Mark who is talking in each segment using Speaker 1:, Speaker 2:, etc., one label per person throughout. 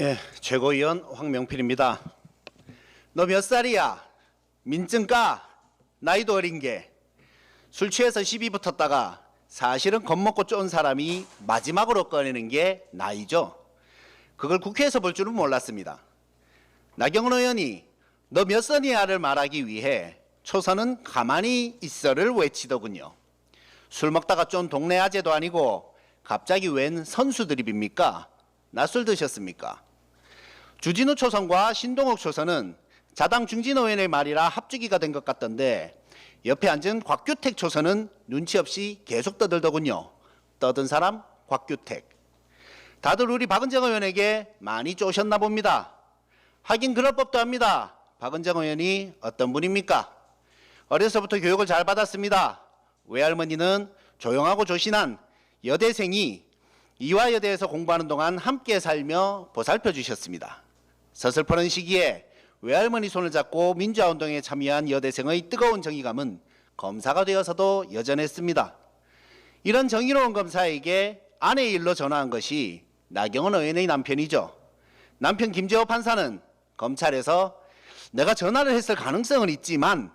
Speaker 1: 예, 최고위원 황명필입니다. 너 몇 살이야? 민증 까? 나이도 어린 게. 술 취해서 시비 붙었다가 사실은 겁먹고 쫀 사람이 마지막으로 꺼내는 게 나이죠. 그걸 국회에서 볼 줄은 몰랐습니다. 나경원 의원이 너 몇 살이야를 말하기 위해 초선은 가만히 있어를 외치더군요. 술 먹다가 쫀 동네 아재도 아니고 갑자기 웬 선수 드립입니까? 낮술 드셨습니까? 주진우 초선과 신동욱 초선은 자당 중진호 의원의 말이라 합주기가 된 것 같던데 옆에 앉은 곽규택 초선은 눈치 없이 계속 떠들더군요. 떠든 사람 곽규택. 다들 우리 박은정 의원에게 많이 쪼셨나 봅니다. 하긴 그럴 법도 합니다. 박은정 의원이 어떤 분입니까? 어려서부터 교육을 잘 받았습니다. 외할머니는 조용하고 조신한 여대생이 이화여대에서 공부하는 동안 함께 살며 보살펴 주셨습니다. 서슬퍼런 시기에 외할머니 손을 잡고 민주화운동에 참여한 여대생의 뜨거운 정의감은 검사가 되어서도 여전했습니다. 이런 정의로운 검사에게 아내의 일로 전화한 것이 나경원 의원의 남편이죠. 남편 김재호 판사는 검찰에서 내가 전화를 했을 가능성은 있지만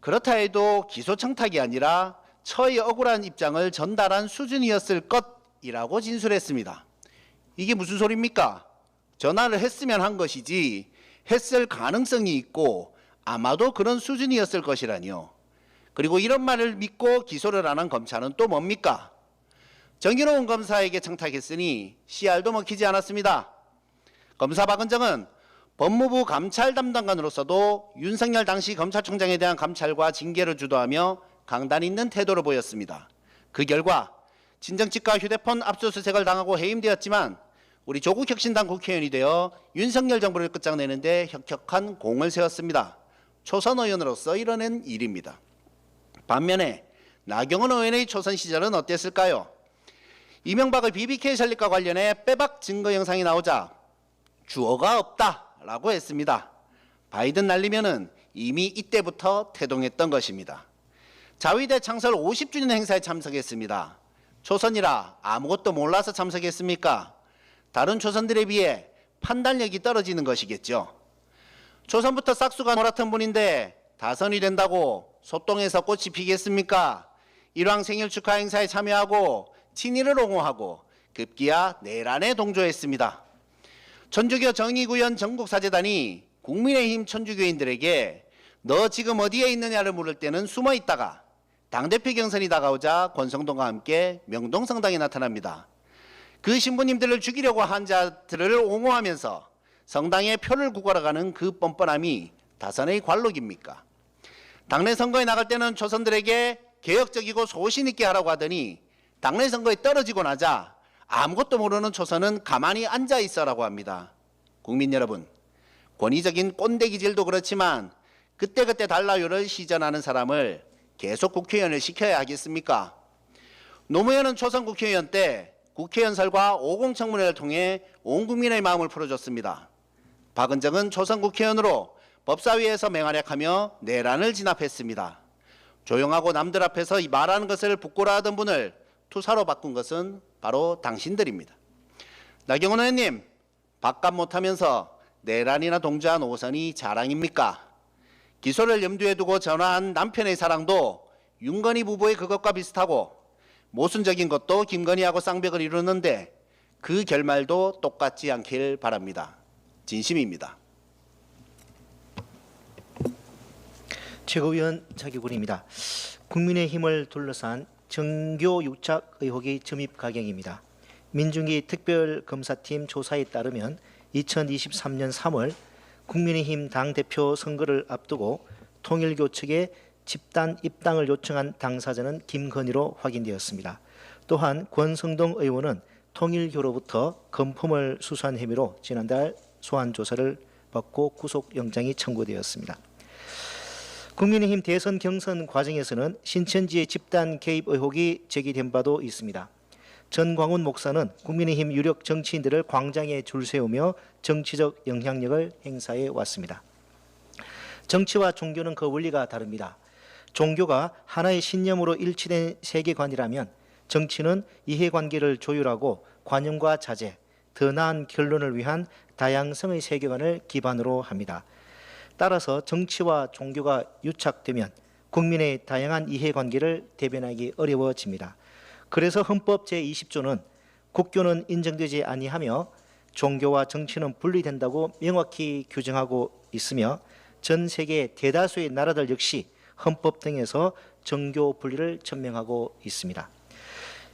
Speaker 1: 그렇다 해도 기소 청탁이 아니라 처의 억울한 입장을 전달한 수준이었을 것이라고 진술했습니다. 이게 무슨 소리입니까? 전화를 했으면 한 것이지 했을 가능성이 있고 아마도 그런 수준이었을 것이라니요. 그리고 이런 말을 믿고 기소를 안 한 검찰은 또 뭡니까? 정의로운 검사에게 청탁했으니 씨알도 먹히지 않았습니다. 검사 박은정은 법무부 감찰 담당관으로서도 윤석열 당시 검찰총장에 대한 감찰과 징계를 주도하며 강단 있는 태도를 보였습니다. 그 결과 친정집과 휴대폰 압수수색을 당하고 해임되었지만 우리 조국혁신당 국회의원이 되어 윤석열 정부를 끝장내는 데 혁혁한 공을 세웠습니다. 초선 의원으로서 이뤄낸 일입니다. 반면에 나경원 의원의 초선 시절은 어땠을까요? 이명박의 BBK 설립과 관련해 빼박 증거 영상이 나오자 주어가 없다라고 했습니다. 바이든 날리면은 이미 이때부터 태동했던 것입니다. 자위대 창설 50주년 행사에 참석했습니다. 초선이라 아무것도 몰라서 참석했습니까? 다른 초선들에 비해 판단력이 떨어지는 것이겠죠. 초선부터 싹수가 놀았던 분인데 다선이 된다고 소똥에서 꽃이 피겠습니까? 일왕 생일 축하 행사에 참여하고 친일을 옹호하고 급기야 내란에 동조했습니다. 천주교 정의구현 전국사재단이 국민의힘 천주교인들에게 너 지금 어디에 있느냐를 물을 때는 숨어 있다가 당대표 경선이 다가오자 권성동과 함께 명동성당에 나타납니다. 그 신부님들을 죽이려고 한 자들을 옹호하면서 성당에 표를 구걸하가는 그 뻔뻔함이 다선의 관록입니까? 당내 선거에 나갈 때는 초선들에게 개혁적이고 소신 있게 하라고 하더니 당내 선거에 떨어지고 나자 아무것도 모르는 초선은 가만히 앉아 있어라고 합니다. 국민 여러분, 권위적인 꼰대기질도 그렇지만 그때그때 달라요를 시전하는 사람을 계속 국회의원을 시켜야 하겠습니까? 노무현은 초선 국회의원 때 국회연설과 오공청문회를 통해 온 국민의 마음을 풀어줬습니다. 박은정은 초선 국회의원으로 법사위에서 맹활약하며 내란을 진압했습니다. 조용하고 남들 앞에서 말하는 것을 부끄러워하던 분을 투사로 바꾼 것은 바로 당신들입니다. 나경원 의원님, 밥값 못하면서 내란이나 동조한 오선이 자랑입니까? 기소를 염두에 두고 전화한 남편의 사랑도 윤건희 부부의 그것과 비슷하고 모순적인 것도 김건희하고 쌍벽을 이루는데 그 결말도 똑같지 않길 바랍니다. 진심입니다.
Speaker 2: 최고위원 자기군입니다. 국민의힘을 둘러싼 정교 유착 의혹이 점입 가경입니다. 민중기 특별검사팀 조사에 따르면 2023년 3월 국민의힘 당대표 선거를 앞두고 통일교 측에 집단 입당을 요청한 당사자는 김건희로 확인되었습니다. 또한 권성동 의원은 통일교로부터 건품을 수수한 혐의로 지난달 소환조사를 받고 구속영장이 청구되었습니다. 국민의힘 대선 경선 과정에서는 신천지의 집단 개입 의혹이 제기된 바도 있습니다. 전광훈 목사는 국민의힘 유력 정치인들을 광장에 줄 세우며 정치적 영향력을 행사해 왔습니다. 정치와 종교는 그 원리가 다릅니다. 종교가 하나의 신념으로 일치된 세계관이라면 정치는 이해관계를 조율하고 관용과 자제, 더 나은 결론을 위한 다양성의 세계관을 기반으로 합니다. 따라서 정치와 종교가 유착되면 국민의 다양한 이해관계를 대변하기 어려워집니다. 그래서 헌법 제20조는 국교는 인정되지 아니하며 종교와 정치는 분리된다고 명확히 규정하고 있으며 전 세계 대다수의 나라들 역시 헌법 등에서 정교 분리를 천명하고 있습니다.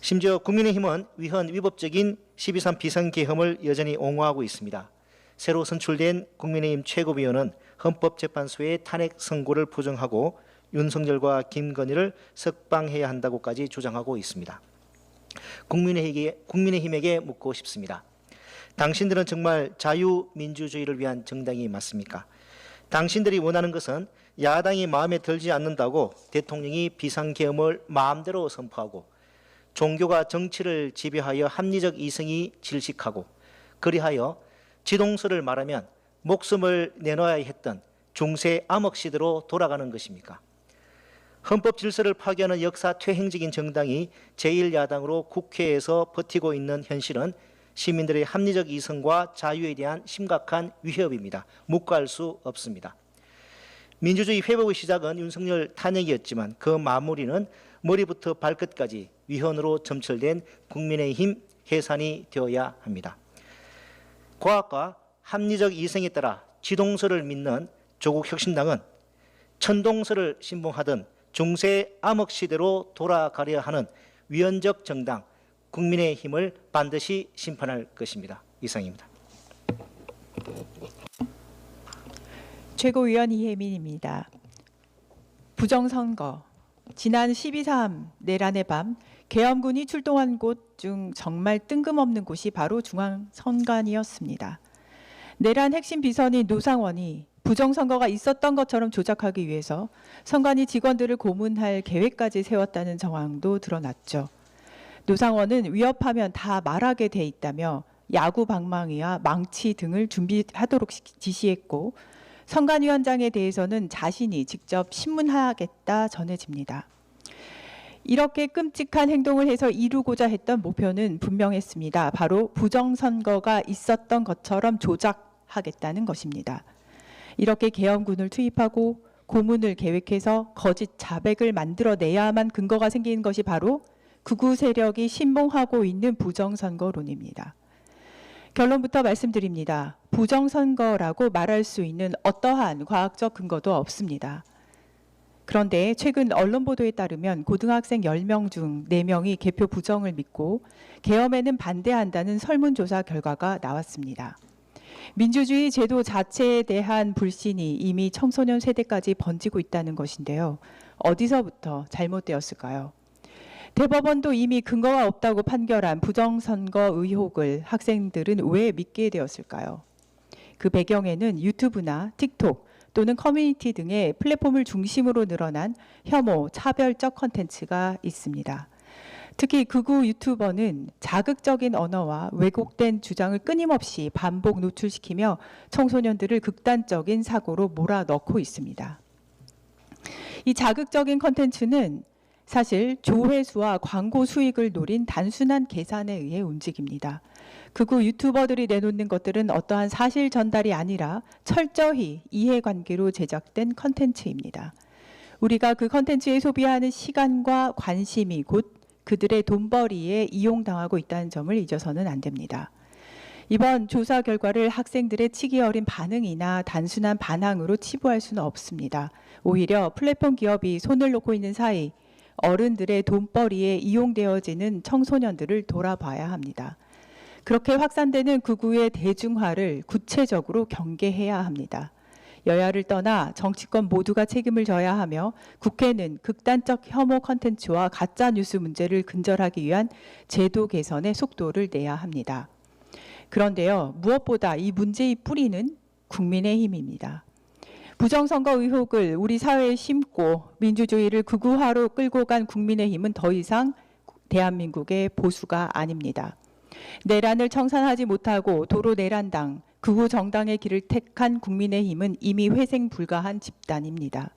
Speaker 2: 심지어 국민의힘은 위헌 위법적인 12.3 비상계엄을 여전히 옹호하고 있습니다. 새로 선출된 국민의힘 최고위원은 헌법재판소의 탄핵 선고를 부정하고 윤석열과 김건희를 석방해야 한다고까지 주장하고 있습니다. 국민의힘에게 묻고 싶습니다. 당신들은 정말 자유민주주의를 위한 정당이 맞습니까? 당신들이 원하는 것은 야당이 마음에 들지 않는다고 대통령이 비상계엄을 마음대로 선포하고 종교가 정치를 지배하여 합리적 이성이 질식하고 그리하여 지동설을 말하면 목숨을 내놓아야 했던 중세 암흑 시대로 돌아가는 것입니까? 헌법 질서를 파괴하는 역사 퇴행적인 정당이 제1야당으로 국회에서 버티고 있는 현실은 시민들의 합리적 이성과 자유에 대한 심각한 위협입니다. 묵과할 수 없습니다. 민주주의 회복의 시작은 윤석열 탄핵이었지만 그 마무리는 머리부터 발끝까지 위헌으로 점철된 국민의힘 해산이 되어야 합니다. 과학과 합리적 이성에 따라 지동설을 믿는 조국 혁신당은 천동설을 신봉하던 중세 암흑 시대로 돌아가려 하는 위헌적 정당 국민의힘을 반드시 심판할 것입니다. 이상입니다.
Speaker 3: 최고위원 이혜민입니다. 부정선거, 지난 12.3 내란의 밤 계엄군이 출동한 곳 중 정말 뜬금없는 곳이 바로 중앙선관위였습니다. 내란 핵심 비서인 노상원이 부정선거가 있었던 것처럼 조작하기 위해서 선관위 직원들을 고문할 계획까지 세웠다는 정황도 드러났죠. 노상원은 위협하면 다 말하게 돼 있다며 야구 방망이와 망치 등을 준비하도록 지시했고 선관위원장에 대해서는 자신이 직접 신문하겠다 전해집니다. 이렇게 끔찍한 행동을 해서 이루고자 했던 목표는 분명했습니다. 바로 부정선거가 있었던 것처럼 조작하겠다는 것입니다. 이렇게 계엄군을 투입하고 고문을 계획해서 거짓 자백을 만들어내야만 근거가 생기는 것이 바로 극우 세력이 신봉하고 있는 부정선거론입니다. 결론부터 말씀드립니다. 부정선거라고 말할 수 있는 어떠한 과학적 근거도 없습니다. 그런데 최근 언론 보도에 따르면 고등학생 10명 중 4명이 개표 부정을 믿고 계엄에는 반대한다는 설문조사 결과가 나왔습니다. 민주주의 제도 자체에 대한 불신이 이미 청소년 세대까지 번지고 있다는 것인데요. 어디서부터 잘못되었을까요? 대법원도 이미 근거가 없다고 판결한 부정선거 의혹을 학생들은 왜 믿게 되었을까요? 그 배경에는 유튜브나 틱톡 또는 커뮤니티 등의 플랫폼을 중심으로 늘어난 혐오, 차별적 콘텐츠가 있습니다. 특히 극우 유튜버는 자극적인 언어와 왜곡된 주장을 끊임없이 반복 노출시키며 청소년들을 극단적인 사고로 몰아넣고 있습니다. 이 자극적인 콘텐츠는 사실 조회수와 광고 수익을 노린 단순한 계산에 의해 움직입니다. 극우 유튜버들이 내놓는 것들은 어떠한 사실 전달이 아니라 철저히 이해관계로 제작된 컨텐츠입니다. 우리가 그 컨텐츠에 소비하는 시간과 관심이 곧 그들의 돈벌이에 이용당하고 있다는 점을 잊어서는 안 됩니다. 이번 조사 결과를 학생들의 치기 어린 반응이나 단순한 반항으로 치부할 수는 없습니다. 오히려 플랫폼 기업이 손을 놓고 있는 사이 어른들의 돈벌이에 이용되어지는 청소년들을 돌아봐야 합니다. 그렇게 확산되는 극우의 대중화를 구체적으로 경계해야 합니다. 여야를 떠나 정치권 모두가 책임을 져야 하며 국회는 극단적 혐오 콘텐츠와 가짜뉴스 문제를 근절하기 위한 제도 개선의 속도를 내야 합니다. 그런데요, 무엇보다 이 문제의 뿌리는 국민의힘입니다. 부정선거 의혹을 우리 사회에 심고 민주주의를 극우화로 끌고 간 국민의힘은 더 이상 대한민국의 보수가 아닙니다. 내란을 청산하지 못하고 도로 내란당, 극우 정당의 길을 택한 국민의힘은 이미 회생 불가한 집단입니다.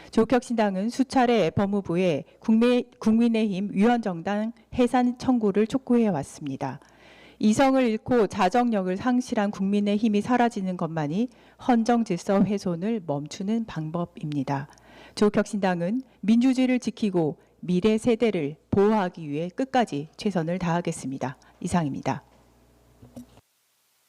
Speaker 3: 조국혁신당은 수차례 법무부에 국민의힘 위헌정당 해산 청구를 촉구해 왔습니다. 이성을 잃고 자정력을 상실한 국민의 힘이 사라지는 것만이 헌정질서 훼손을 멈추는 방법입니다. 조국혁신당은 민주주의를 지키고 미래 세대를 보호하기 위해 끝까지 최선을 다하겠습니다. 이상입니다.